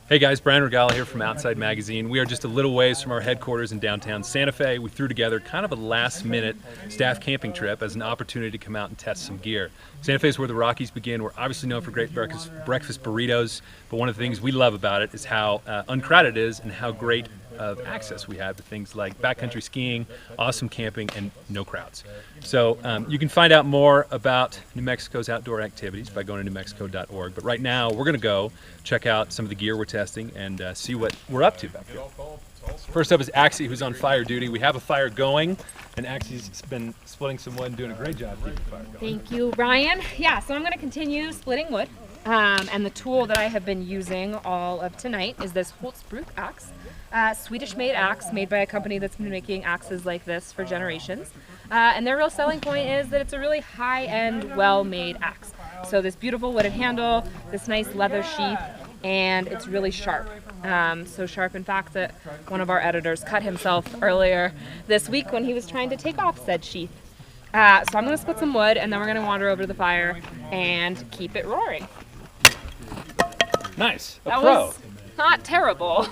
Hey guys, Bryan Rogala here from Outside Magazine. We are just a little ways from our headquarters in downtown Santa Fe. We threw together kind of a last-minute staff camping trip as an opportunity to come out and test some gear. Santa Fe is where the Rockies begin. We're obviously known for great breakfast burritos, but one of the things we love about it is how uncrowded it is and how great of access we have to things like backcountry skiing, awesome camping, and no crowds. So you can find out more about New Mexico's outdoor activities by going to newmexico.org. But right now, we're going to go check out some of the gear we're testing and see what we're up to back there. First up is Axie, who's on fire duty. We have a fire going, and Axie's been splitting some wood and doing a great job keeping the fire going. Thank you, Brian. Yeah, so I'm going to continue splitting wood. And the tool that I have been using all of tonight is this Holtzbruch axe. Swedish-made axe made by a company that's been making axes like this for generations. And their real selling point is that it's a really high-end, well-made axe. So this beautiful wooden handle, this nice leather sheath, and it's really sharp. So sharp, in fact, that one of our editors cut himself earlier this week when he was trying to take off said sheath. So I'm going to split some wood, and then we're going to wander over to the fire and keep it roaring. Nice. That was not terrible.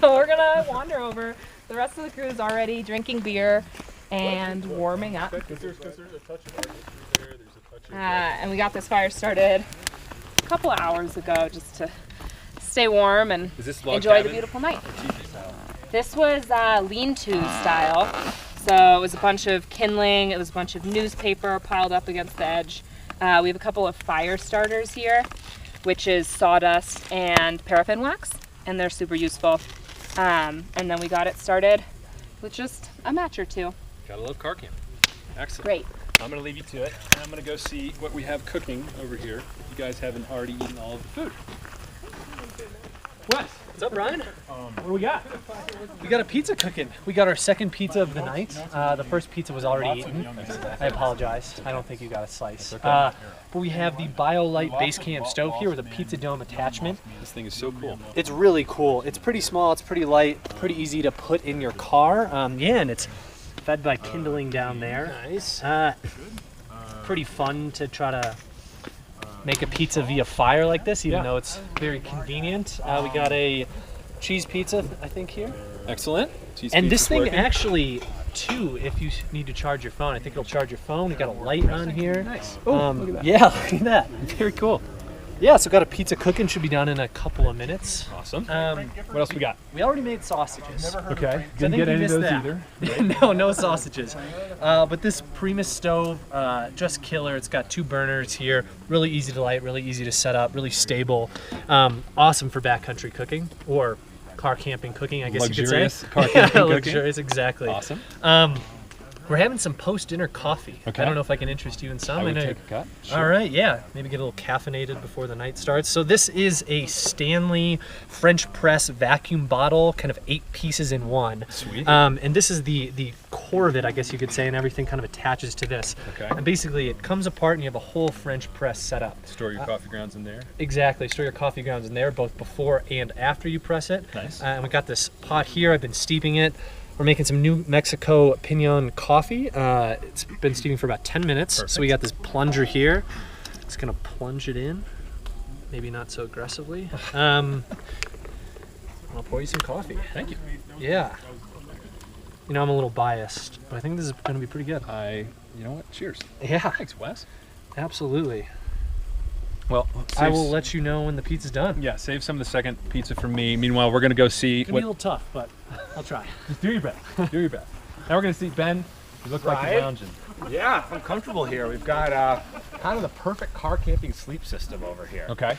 So we're going to wander over. The rest of the crew is already drinking beer and warming up. And we got this fire started a couple of hours ago just to stay warm and enjoy the beautiful night. This was lean-to style. So it was a bunch of kindling, it was a bunch of newspaper piled up against the edge. We have a couple of fire starters here, which is sawdust and paraffin wax, and they're super useful. And then we got it started with just a match or two. Gotta love car camping. Excellent. Great. I'm gonna leave you to it, and I'm gonna go see what we have cooking over here. You guys haven't already eaten all of the food. Wes, what's up, Ryan? What do we got? We got a pizza cooking. We got our second pizza of the night. The first pizza was already eaten. I apologize. I don't think you got a slice. But we have the BioLite base camp stove here with a pizza dome attachment. This thing is so cool. It's really cool. It's pretty small. It's pretty light. Pretty easy to put in your car. Yeah, and it's fed by kindling down there. Nice. Pretty fun to try to make a pizza via fire like this, even though it's very convenient. We got a cheese pizza, I think, here. Excellent. And this thing actually, too, if you need to charge your phone, I think it'll charge your phone. We got a light on here. Nice. Look at that. Yeah, look at that. Very cool. Yeah, so got a pizza cooking. Should be done in a couple of minutes. Awesome. What else we got? We already made sausages. Okay. Didn't get any of those either. No sausages. But this Prima Stove, just killer. It's got 2 burners here. Really easy to light, really easy to set up, really stable. Awesome for backcountry cooking or car camping cooking, I guess you could say. Luxurious car camping cooking. Luxurious, exactly. Awesome. We're having some post-dinner coffee. Okay. I don't know if I can interest you in some. I would take a cut. Sure. All right, yeah. Maybe get a little caffeinated before the night starts. So this is a Stanley French press vacuum bottle, kind of 8 pieces in one. Sweet. And this is the core of it, I guess you could say, and everything kind of attaches to this. Okay. And basically it comes apart and you have a whole French press set up. Store your coffee grounds in there. Exactly. Store your coffee grounds in there, both before and after you press it. Nice. And we got this pot here. I've been steeping it. We're making some New Mexico Pinon coffee. It's been steaming for about 10 minutes. Perfect. So we got this plunger here. Just gonna plunge it in. Maybe not so aggressively. I'll pour you some coffee. Thank you. Yeah. You know, I'm a little biased, but I think this is gonna be pretty good. You know what? Cheers. Yeah. Thanks, Wes. Absolutely. Well, I will let you know when the pizza's done. Yeah, save some of the second pizza for me. Meanwhile, we're gonna go see It's gonna be a little tough, but I'll try. Just do your best. Do your best. Now we're gonna see Ben. You look like you're lounging. Yeah, I'm comfortable here. We've got kind of the perfect car camping sleep system over here. Okay.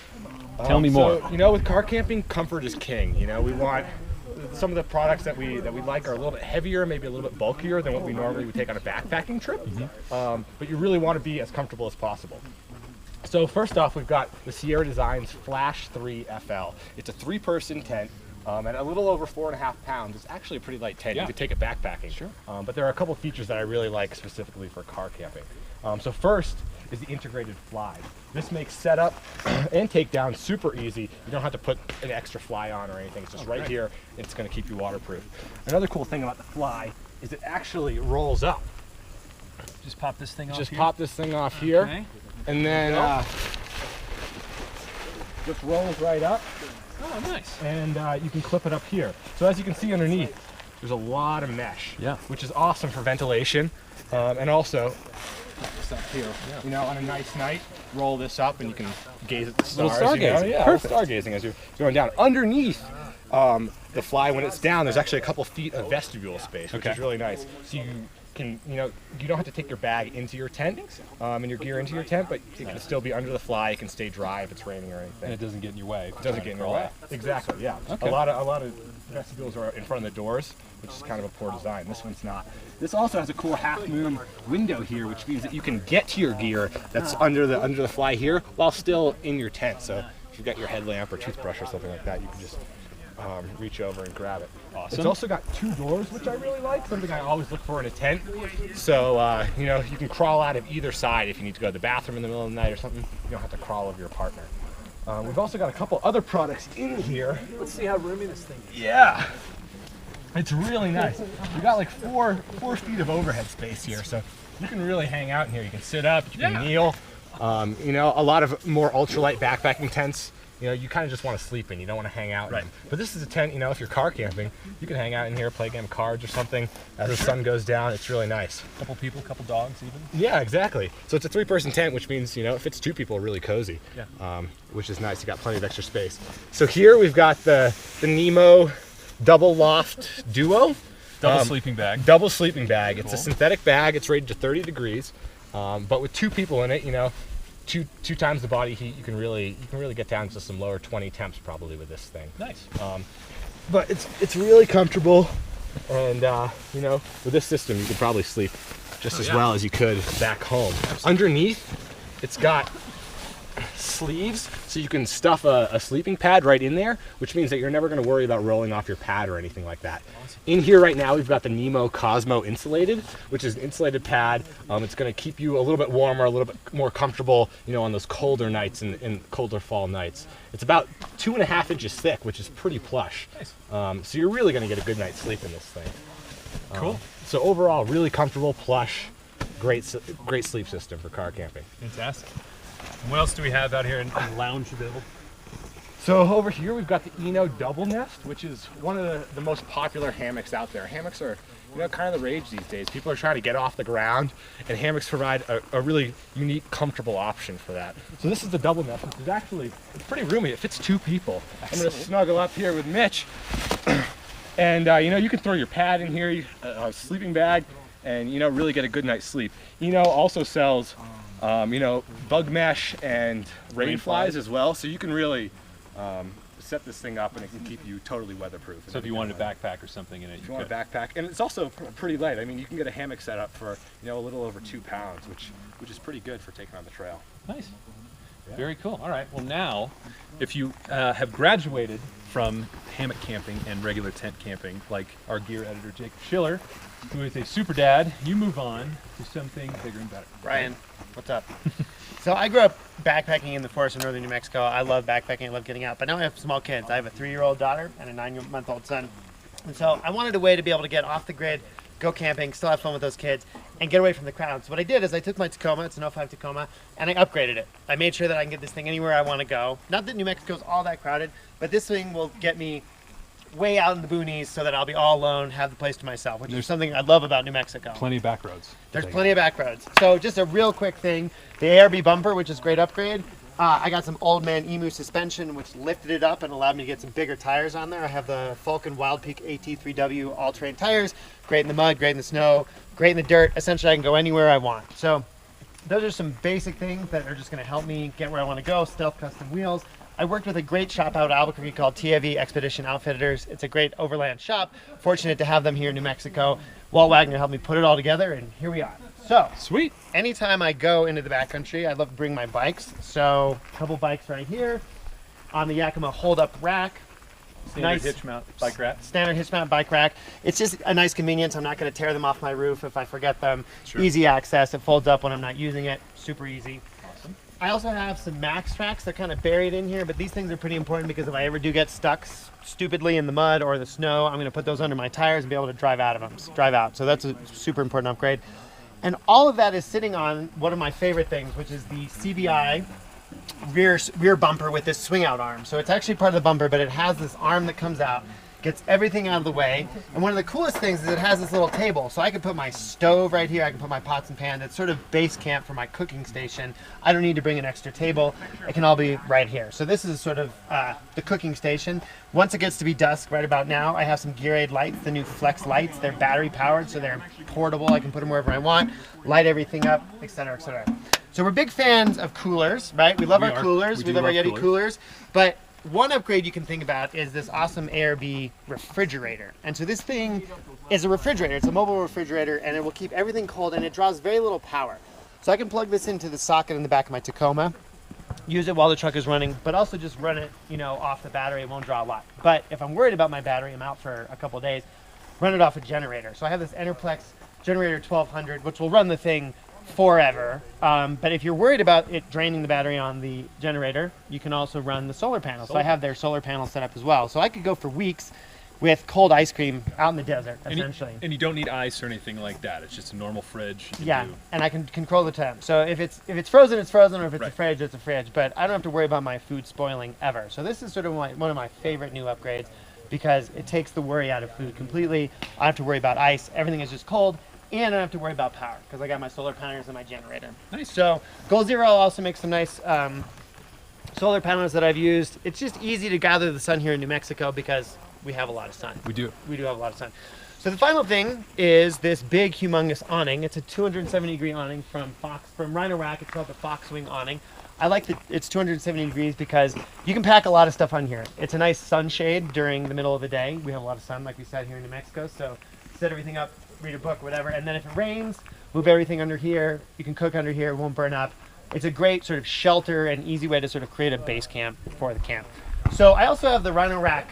Tell me more. So, you know, with car camping, comfort is king. You know, we want some of the products that we like are a little bit heavier, maybe a little bit bulkier than what we normally would take on a backpacking trip. But you really want to be as comfortable as possible. So first off, we've got the Sierra Designs Flash 3 FL. It's a 3-person tent. And a little over 4.5 pounds. It's actually a pretty light tent. Yeah. You could take it backpacking. Sure. But there are a couple features that I really like specifically for car camping. So first is the integrated fly. This makes setup and takedown super easy. You don't have to put an extra fly on or anything. It's just right here. It's going to keep you waterproof. Another cool thing about the fly is it actually rolls up. Just pop this thing off. Just here. pop this thing off here, Okay. and then just rolls right up. Oh, nice. And you can clip it up here. So as you can see underneath, there's a lot of mesh, which is awesome for ventilation. And also, this up here, you know, on a nice night, roll this up and you can gaze at the stars. Little stargazing. You know? Yeah, perfect. Stargazing as you're going down. Underneath the fly, when it's down, there's actually a couple feet of vestibule space, which is really nice. So you can, you know, you don't have to take your bag into your tent and your gear into your tent, but it can still be under the fly. It can stay dry if it's raining or anything. And it doesn't get in your way. It doesn't get in your way. Exactly. Yeah. Okay. A lot of vestibules are in front of the doors, which is kind of a poor design. This one's not. This also has a cool half moon window here, which means that you can get to your gear that's under the fly here while still in your tent. So if you've got your headlamp or toothbrush or something like that, you can just reach over and grab it. Awesome. It's also got 2 doors, which I really like, something I always look for in a tent. So, you know, you can crawl out of either side if you need to go to the bathroom in the middle of the night or something. You don't have to crawl over your partner. We've also got a couple other products in here. Let's see how roomy this thing is. Yeah. It's really nice. We got like 4 feet of overhead space here, so you can really hang out in here. You can sit up, you can kneel. You know, a lot of more ultralight backpacking tents, you know, you kind of just want to sleep in. You don't want to hang out. Right. But this is a tent, you know, if you're car camping, you can hang out in here, play a game of cards or something as the sun goes down. It's really nice. Couple people, couple dogs even. Yeah, exactly. So it's a 3-person tent, which means, you know, if it's 2 people, really cozy. Yeah. Which is nice. You got plenty of extra space. So here we've got the Nemo Double Loft Duo. Double sleeping bag. Double sleeping bag. It's Cool. a synthetic bag. It's rated to 30 degrees. But with 2 people in it, you know, two times the body heat, you can really get down to some lower 20 temps probably with this thing. Nice. But it's really comfortable, and you know, with this system you could probably sleep just as well as you could back home. Underneath, it's got sleeves, so you can stuff a sleeping pad right in there, which means that you're never going to worry about rolling off your pad or anything like that. Awesome. In here right now, we've got the Nemo Cosmo Insulated, which is an insulated pad. It's going to keep you a little bit warmer, a little bit more comfortable, you know, on those colder nights and colder fall nights. It's about 2.5 inches thick, which is pretty plush. Nice. So you're really going to get a good night's sleep in this thing. Cool. So overall, really comfortable, plush, great sleep system for car camping. Fantastic. And what else do we have out here in Loungeville? So over here we've got the Eno Double Nest, which is one of the most popular hammocks out there. Hammocks are, you know, kind of the rage these days. People are trying to get off the ground, and hammocks provide a really unique, comfortable option for that. So this is the Double Nest, which is actually, it's pretty roomy. It fits 2 people. I'm going to snuggle up here with Mitch, and you know, you can throw your pad in here, a sleeping bag, and you know, really get a good night's sleep. Eno also sells you know, bug mesh and rain flies as well, so you can really set this thing up and it can keep you totally weatherproof. So if you wanted a backpack or something in it, if you want a backpack, and it's also pretty light. I mean, you can get a hammock set up for, you know, a little over 2 pounds, which is pretty good for taking on the trail. Nice. Yeah. Very cool. All right. Well, now, if you have graduated from hammock camping and regular tent camping, like our gear editor Jacob Schiller, who is a super dad, you move on to something bigger and better. Brian, what's up? So I grew up backpacking in the forest of northern New Mexico. I love backpacking, I love getting out, but now I have small kids. I have a 3-year-old daughter and a 9-month-old son. And so I wanted a way to be able to get off the grid, go camping, still have fun with those kids, and get away from the crowd. So what I did is I took my Tacoma, it's an 05 Tacoma, and I upgraded it. I made sure that I can get this thing anywhere I want to go. Not that New Mexico's all that crowded, but this thing will get me way out in the boonies so that I'll be all alone, have the place to myself, which is something I love about New Mexico. Plenty of back roads. There's plenty of back roads. So just a real quick thing, the ARB bumper, which is a great upgrade. I got some Old Man Emu suspension, which lifted it up and allowed me to get some bigger tires on there. I have the Falcon Wild Peak AT3W all-terrain tires, great in the mud, great in the snow, great in the dirt. Essentially, I can go anywhere I want. So those are some basic things that are just going to help me get where I want to go. Stealth custom wheels. I worked with a great shop out of Albuquerque called TIV Expedition Outfitters. It's a great overland shop. Fortunate to have them here in New Mexico. Walt Wagner helped me put it all together, and here we are. So, sweet. Anytime I go into the backcountry, I love to bring my bikes. So, a couple bikes right here on the Yakima hold-up rack. Standard hitch mount bike rack. Standard hitch mount bike rack. It's just a nice convenience. I'm not going to tear them off my roof if I forget them. Sure. Easy access. It folds up when I'm not using it. Super easy. I also have some Max tracks. They're kind of buried in here, but these things are pretty important because if I ever do get stuck stupidly in the mud or the snow, I'm going to put those under my tires and be able to drive out. So that's a super important upgrade. And all of that is sitting on one of my favorite things, which is the CBI rear bumper with this swing out arm. So it's actually part of the bumper, but it has this arm that comes out, gets everything out of the way. And one of the coolest things is it has this little table. So I can put my stove right here. I can put my pots and pans. It's sort of base camp for my cooking station. I don't need to bring an extra table. It can all be right here. So this is sort of the cooking station. Once it gets to be dusk, right about now, I have some Gear Aid lights, the new Flex lights. They're battery powered, so they're portable. I can put them wherever I want, light everything up, etc., etc. So we're big fans of coolers, right? We love our coolers. We love our Yeti coolers. But one upgrade you can think about is this awesome ARB refrigerator. And so this thing is a refrigerator. It's a mobile refrigerator, and it will keep everything cold, and it draws very little power. So I can plug this into the socket in the back of my Tacoma, use it while the truck is running, but also just run it, off the battery. It won't draw a lot. But if I'm worried about my battery, I'm out for a couple of days, run it off a generator. So I have this Enerplex Generator 1200, which will run the thing forever. But if you're worried about it draining the battery on the generator, you can also run the solar panel. So I have their solar panel set up as well. So I could go for weeks with cold ice cream out in the desert, essentially. And you don't need ice or anything like that. It's just a normal fridge. Yeah, and I can control the temp. So if it's frozen, it's frozen, or if it's a fridge, it's a fridge. But I don't have to worry about my food spoiling ever. So this is sort of one of my favorite new upgrades because it takes the worry out of food completely. I don't have to worry about ice. Everything is just cold. And I don't have to worry about power because I got my solar panels and my generator. Nice. So Goal Zero also makes some nice solar panels that I've used. It's just easy to gather the sun here in New Mexico because we have a lot of sun. We do. We do have a lot of sun. So the final thing is this big, humongous awning. It's a 270-degree awning from Rhino Rack. It's called the Foxwing Awning. I like that it's 270 degrees because you can pack a lot of stuff on here. It's a nice sunshade during the middle of the day. We have a lot of sun, like we said, here in New Mexico. So set everything up, read a book, whatever. And then if it rains, move everything under here. You can cook under here. It won't burn up. It's a great sort of shelter and easy way to sort of create a base camp for the camp. So I also have the Rhino Rack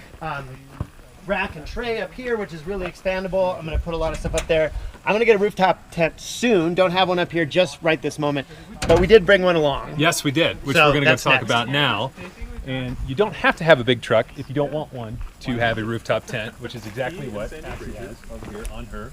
rack and tray up here, which is really expandable. I'm going to put a lot of stuff up there. I'm going to get a rooftop tent soon. Don't have one up here just right this moment, but we did bring one along. Yes, we did, which we're going to go talk about now. And you don't have to have a big truck if you don't want one to have a rooftop tent, which is exactly what Ashley has over here on her.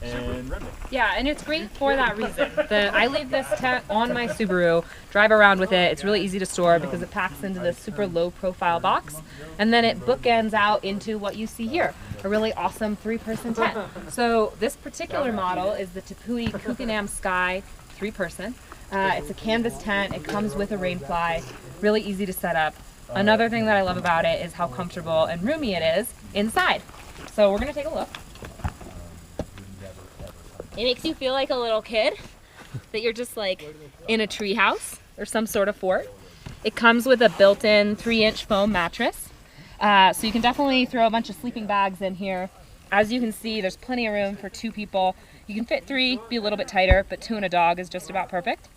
Yeah, and it's great for that reason. I leave this tent on my Subaru, drive around with it. It's really easy to store because it packs into this super low profile box, and then it bookends out into what you see here, a really awesome 3-person tent. So this particular model is the Tepui Kukanam Sky 3-person. It's a canvas tent. It comes with a rain fly, really easy to set up. Another thing that I love about it is how comfortable and roomy it is inside. So we're going to take a look. It makes you feel like a little kid, that you're just like in a tree house or some sort of fort. It comes with a built-in 3-inch foam mattress. So you can definitely throw a bunch of sleeping bags in here. As you can see, there's plenty of room for 2 people. You can fit 3, be a little bit tighter, but 2 and a dog is just about perfect.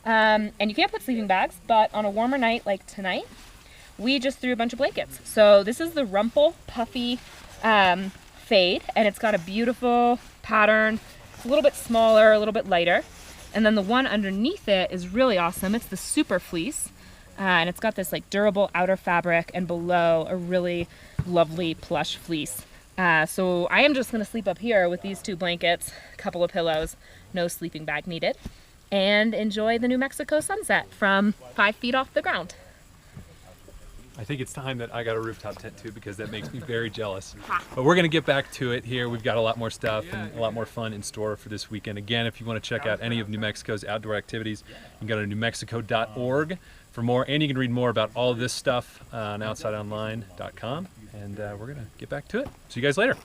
And you can't put sleeping bags, but on a warmer night like tonight, we just threw a bunch of blankets. So this is the Rumple Puffy Fade, and it's got a beautiful pattern. It's a little bit smaller, a little bit lighter. And then the one underneath it is really awesome. It's the Super Fleece, and it's got this like durable outer fabric and below a really lovely plush fleece. So I am just gonna sleep up here with these 2 blankets, a couple of pillows, no sleeping bag needed, and enjoy the New Mexico sunset from 5 feet off the ground. I think it's time that I got a rooftop tent too, because that makes me very jealous. But we're going to get back to it here. We've got a lot more stuff and a lot more fun in store for this weekend. Again, if you want to check out any of New Mexico's outdoor activities, you can go to newmexico.org for more, and you can read more about all of this stuff on outsideonline.com. And we're going to get back to it. See you guys later.